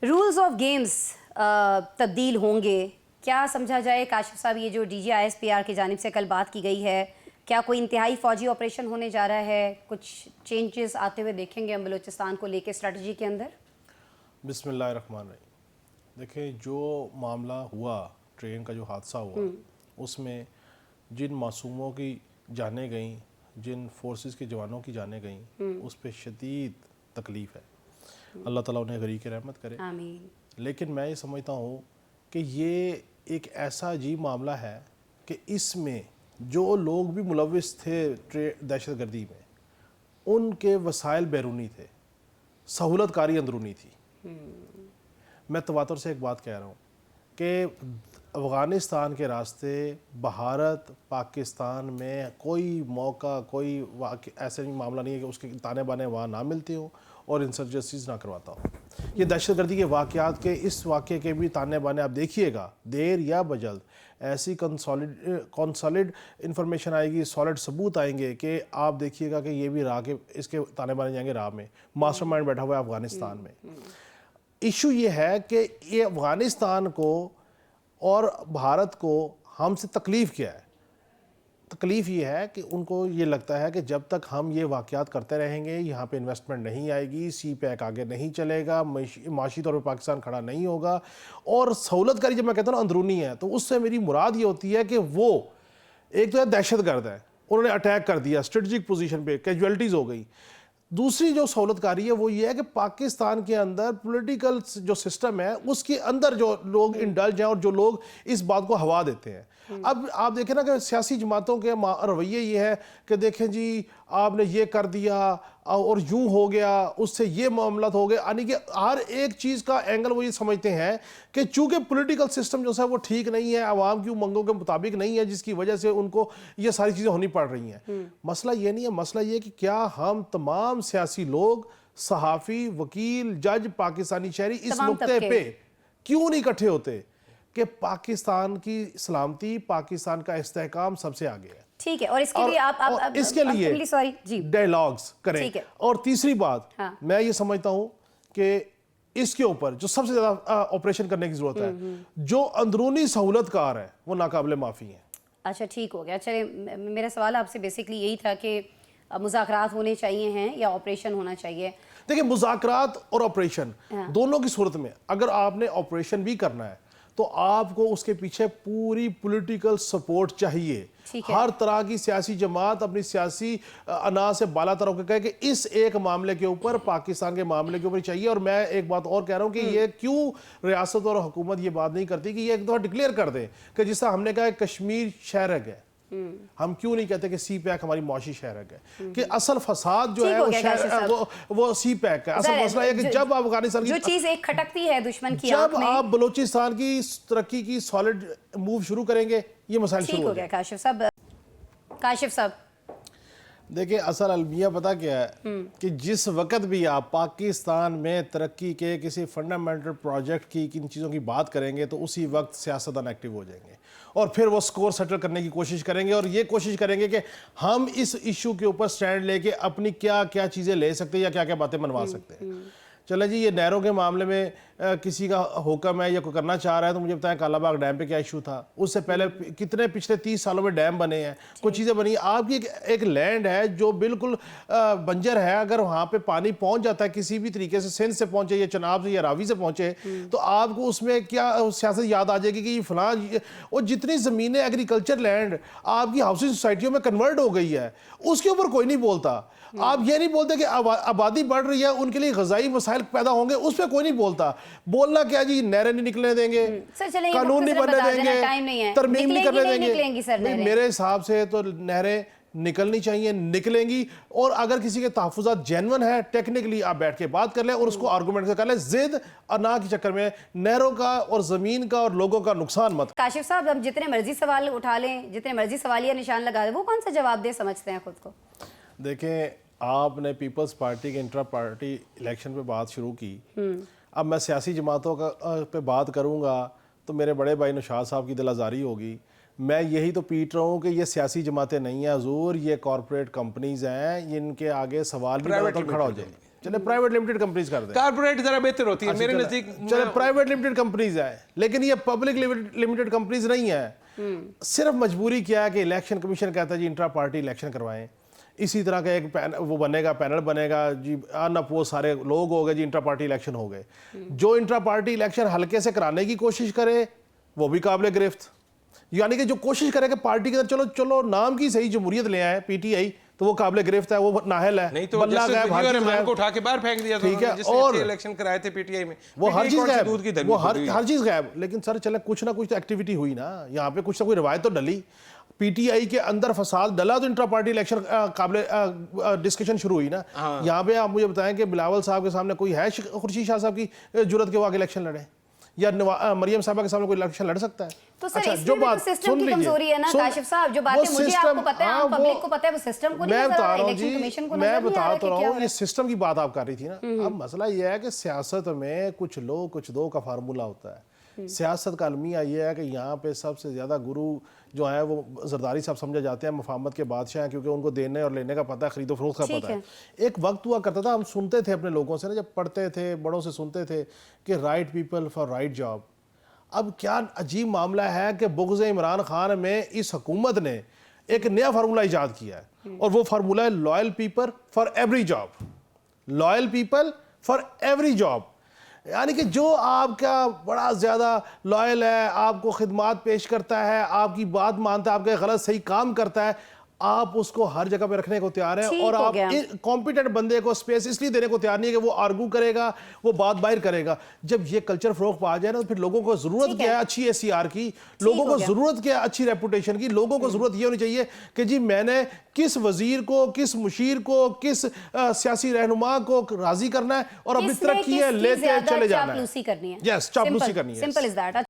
Rules of games تبدیل ہوں گے، کیا سمجھا جائے کاشف صاحب؟ یہ جو DGISPR کی جانب سے کل بات کی گئی ہے، کیا کوئی انتہائی فوجی آپریشن ہونے جا رہا ہے؟ کچھ چینجز آتے ہوئے دیکھیں گے ہم بلوچستان کو لے کے اسٹریٹجی کے اندر؟ بسم اللہ الرحمن الرحیم۔ دیکھیں جو معاملہ ہوا، ٹرین کا جو حادثہ ہوا، اس میں جن معصوموں کی جانیں گئیں، جن فورسز کے جوانوں کی جانیں گئیں، اس پہ شدید تکلیف ہے۔ اللہ تعالیٰ انہیں غریق رحمت کرے۔ آمین۔ لیکن میں یہ سمجھتا ہوں کہ یہ ایک ایسا عجیب معاملہ ہے کہ اس میں جو لوگ بھی ملوث تھے دہشت گردی میں، ان کے وسائل بیرونی تھے، سہولت کاری اندرونی تھی۔ میں تواتر سے ایک بات کہہ رہا ہوں کہ افغانستان کے راستے بھارت پاکستان میں کوئی موقع، کوئی ایسا معاملہ نہیں ہے کہ اس کے تانے بانے وہاں نہ ملتے ہوں اور انسرجنسیز نہ کرواتا ہوں۔ یہ دہشت گردی کے واقعات کے اس واقعے کے بھی تانے بانے آپ دیکھیے گا، دیر یا بجلد ایسی کنسالڈ انفارمیشن آئے گی، سالڈ ثبوت آئیں گے کہ آپ دیکھیے گا کہ یہ بھی راہ کے اس کے تانے بانے جائیں گے راہ میں۔ ماسٹر مائنڈ بیٹھا ہوا ہے افغانستان میں۔ ایشو یہ ہے کہ یہ افغانستان کو اور بھارت کو ہم سے تکلیف کیا ہے؟ تکلیف یہ ہے کہ ان کو یہ لگتا ہے کہ جب تک ہم یہ واقعات کرتے رہیں گے، یہاں پہ انویسٹمنٹ نہیں آئے گی، سی پیک آگے نہیں چلے گا، معاشی طور پہ پاکستان کھڑا نہیں ہوگا، اور سہولت کاری جب میں کہتا ہوں نا اندرونی ہے، تو اس سے میری مراد یہ ہوتی ہے کہ وہ ایک تو ہے دہشت گرد ہے، انہوں نے اٹیک کر دیا اسٹریٹجک پوزیشن پہ، کیجویلٹیز ہو گئی۔ دوسری جو سہولت کاری ہے وہ یہ ہے کہ پاکستان کے اندر پولیٹیکل جو سسٹم ہے اس کے اندر جو لوگ انڈلج ہیں اور جو لوگ اس بات کو ہوا دیتے ہیں۔ اب آپ دیکھیں نا کہ سیاسی جماعتوں کے رویے یہ ہے کہ دیکھیں جی آپ نے یہ کر دیا اور یوں ہو گیا، اس سے یہ معاملات ہو گئے، یعنی کہ ہر ایک چیز کا اینگل وہ یہ سمجھتے ہیں کہ چونکہ پولیٹیکل سسٹم جو ہے وہ ٹھیک نہیں ہے، عوام کی امنگوں کے مطابق نہیں ہے، جس کی وجہ سے ان کو یہ ساری چیزیں ہونی پڑ رہی ہیں۔ مسئلہ یہ نہیں ہے، مسئلہ یہ کہ کیا ہم تمام سیاسی لوگ، صحافی، وکیل، جج، پاکستانی شہری اس نقطے پہ کیوں نہیں اکٹھے ہوتے کہ پاکستان کی سلامتی، پاکستان کا استحکام سب سے آگے ہے؟ ٹھیک ہے، اور اس کے لیے آپ اس کے لیے ڈائیلاگز کریں۔ اور تیسری بات میں یہ سمجھتا ہوں کہ اس کے اوپر جو سب سے زیادہ آپریشن کرنے کی ضرورت ہے، جو اندرونی سہولت کار ہے وہ ناقابل معافی ہیں۔ اچھا ٹھیک ہو گیا۔ چلے میرا سوال آپ سے بیسکلی یہی تھا کہ مذاکرات ہونے چاہیے ہیں یا آپریشن ہونا چاہیے؟ دیکھیں مذاکرات اور آپریشن دونوں کی صورت میں اگر آپ نے آپریشن بھی کرنا ہے تو آپ کو اس کے پیچھے پوری پولیٹیکل سپورٹ چاہیے۔ ہر طرح کی سیاسی جماعت اپنی سیاسی انا سے بالا تر ہو کے کہے کہ اس ایک معاملے کے اوپر، پاکستان کے معاملے کے اوپر چاہیے۔ اور میں ایک بات اور کہہ رہا ہوں کہ یہ کیوں ریاست اور حکومت یہ بات نہیں کرتی کہ یہ ایک دفعہ ڈکلیئر کر دیں کہ جس طرح ہم نے کہا ہے کشمیر شہرگ ہے، ہم کیوں نہیں کہتے کہ سی پیک ہماری معاشی شہرگ ہے؟ کہ اصل فساد جو ہے وہ سی پیک ہے۔ اصل مسئلہ یہ کہ جب افغانستان کی جو چیز ایک کھٹکتی ہے دشمن کی جب آپ بلوچستان کی ترقی کی سالڈ موو شروع کریں گے، یہ مسائل شروع ہو گیا۔ کاشف صاحب دیکھیں اصل المیہ پتہ کیا ہے کہ جس وقت بھی آپ پاکستان میں ترقی کے کسی فنڈامنٹل پروجیکٹ کی کن چیزوں کی بات کریں گے تو اسی وقت سیاستدان ایکٹیو ہو جائیں گے اور پھر وہ سکور سیٹل کرنے کی کوشش کریں گے اور یہ کوشش کریں گے کہ ہم اس ایشو کے اوپر سٹینڈ لے کے اپنی کیا کیا چیزیں لے سکتے ہیں یا کیا کیا باتیں منوا سکتے ہیں۔ چلیں جی، یہ نہروں کے معاملے میں کسی کا حکم ہے یا کوئی کرنا چاہ رہا ہے تو مجھے بتائیں کالا باغ ڈیم پہ کیا ایشو تھا؟ اس سے پہلے کتنے پچھلے 30 سالوں میں ڈیم بنے ہیں، کچھ چیزیں بنی۔ آپ کی ایک لینڈ ہے جو بالکل بنجر ہے، اگر وہاں پہ پانی پہنچ جاتا ہے کسی بھی طریقے سے، سندھ سے پہنچے یا چناب سے یا راوی سے پہنچے، تو آپ کو اس میں کیا سیاست یاد آ جائے گی کہ یہ فلاں، اور جتنی زمینیں ایگریکلچر لینڈ آپ کی ہاؤسنگ سوسائٹیوں میں کنورٹ ہو گئی ہے اس کے اوپر کوئی نہیں بولتا۔ آپ یہ نہیں بولتے کہ آبادی بڑھ رہی ہے، ان کے لیے غذائی مسائل پیدا ہوں گے، اس پہ کوئی نہیں بولتا۔ بولنا کیا جی، نہریں نہیں نکلنے دیں گے، قانون نہیں بننے دیں گے، ترمیم نہیں کرنے دیں گے۔ میرے حساب سے تو نہریں نکلنی چاہیے، نکلیں گی۔ اور اگر کسی کے تحفظات جینون ہے، ٹیکنیکلی آپ بیٹھ کے بات کر لیں اور اس کو آرگومنٹ سے کر لیں، زد اور نہ کے چکر میں نہروں کا اور زمین کا اور لوگوں کا نقصان مت۔ کاشف صاحب ہم جتنے مرضی سوال اٹھا لیں، جتنے مرضی سوالیہ نشان لگا دیں، وہ کون سا جواب دے سمجھتے ہیں خود کو؟ دیکھیں آپ نے پیپلز پارٹی کے انٹرا پارٹی الیکشن پہ بات شروع کی، اب میں سیاسی جماعتوں پہ بات کروں گا تو میرے بڑے بھائی نوشاد صاحب کی دل آزاری ہوگی۔ میں یہی تو پیٹ رہا ہوں کہ یہ سیاسی جماعتیں نہیں ہیں حضور، یہ کارپوریٹ کمپنیز ہیں، ان کے آگے سوال بھی کھڑا ہو جائے گا۔ چلے پرائیویٹ لمیٹڈ کمپنیز کر دیں, کارپوریٹ ذرا بہتر ہوتی ہے میرے نزدیک. چلے پرائیویٹ لمیٹڈ کمپنیز ہیں, لیکن یہ پبلک لمیٹڈ کمپنیز نہیں ہیں. صرف مجبوری کیا ہے کہ الیکشن کمیشن کہتا ہے جی انٹرا پارٹی الیکشن کروائیں, اسی طرح کا ایک وہ بنے گا, پینل بنے گا جی, ان اپوز سارے لوگ ہو گئے جی, انٹرا پارٹی الیکشن ہو گئے. جو انٹرا پارٹی الیکشن ہلکے سے کرانے کی کوشش کرے وہ بھی قابل گرفت, یعنی کہ جو کوشش کرے کہ پارٹی کے اندر چلو نام کی صحیح جمہوریت لے آئے پی ٹی آئی, تو وہ قابل گرفت ہے, وہ نااہل ہے. نہیں تو رحمان کو اٹھا کے باہر پھینک دیا تھا جس نے الیکشن کرائے تھے پی ٹی آئی میں, وہ ہر چیز غائب, وہ ہر چیز غائب. لیکن سر چلے کچھ نہ کچھ تو ایکٹیویٹی ہوئی نا یہاں پہ, کچھ نہ کوئی روایت تو ڈلی. پی ٹی آئی کے اندر فساد ڈلا تو انٹرا پارٹی الیکشن قابل ڈسکشن شروع ہوئی نا. یہاں پہ آپ مجھے بتائیں کہ بلاول صاحب کے سامنے کوئی ہے خورشید شاہ صاحب کی جرت کے وہ آگے الیکشن لڑے, یا مریم صاحبہ کے سامنے کوئی الیکشن لڑ سکتا ہے؟ تو سر اس میں تو سسٹم کی کمزوری ہے نا کاشف صاحب, جو باتیں مجھے آپ کو پتہ ہے, عام پبلک کو پتہ ہے, وہ سسٹم کو نہیں نظر آ رہا, الیکشن کمیشن کو نظر نہیں آ رہا. میں بتا رہا ہوں, یہ سسٹم کی بات آپ کر رہی تھی نا. اب مسئلہ یہ ہے کہ سیاست میں کچھ لو کچھ دو کا فارمولہ ہوتا ہے. سیاست کا المیہ یہ ہے کہ یہاں پہ سب سے زیادہ گرو جو ہیں وہ زرداری صاحب سمجھے جاتے ہیں, مفاہمت کے بادشاہ ہیں, کیونکہ ان کو دینے اور لینے کا پتہ ہے, خرید و فروخت کا پتہ ہے. ایک وقت ہوا کرتا تھا, ہم سنتے تھے اپنے لوگوں سے نا, جب پڑھتے تھے بڑوں سے سنتے تھے کہ right people for right job. اب کیا عجیب معاملہ ہے کہ بغض عمران خان میں اس حکومت نے ایک نیا فارمولہ ایجاد کیا ہے, اور وہ فارمولہ ہے loyal people for every job. Loyal people for every job, یعنی کہ جو آپ کا بڑا زیادہ لائل ہے, آپ کو خدمات پیش کرتا ہے, آپ کی بات مانتا ہے, آپ کا غلط صحیح کام کرتا ہے, آپ اس کو ہر جگہ پہ رکھنے کو تیار ہیں, اور آپ کمپیٹنٹ بندے کو سپیس اس لیے دینے کو تیار نہیں ہے کہ وہ آرگو کرے گا, وہ بات باہر کرے گا. جب یہ کلچر فروغ پا جائے نا, تو پھر لوگوں کو ضرورت کیا ہے اچھی ایس سی آر کی, لوگوں کو ضرورت کیا ہے اچھی ریپوٹیشن کی, لوگوں کو ضرورت یہ ہونی چاہیے کہ جی میں نے کس وزیر کو, کس مشیر کو, کس سیاسی رہنما کو راضی کرنا ہے, اور اپنی ترقی ہے لے کے چلے جانا ہے. چاپلوسی کرنی ہے. یس, چاپلوسی کرنی ہے. Simple is that.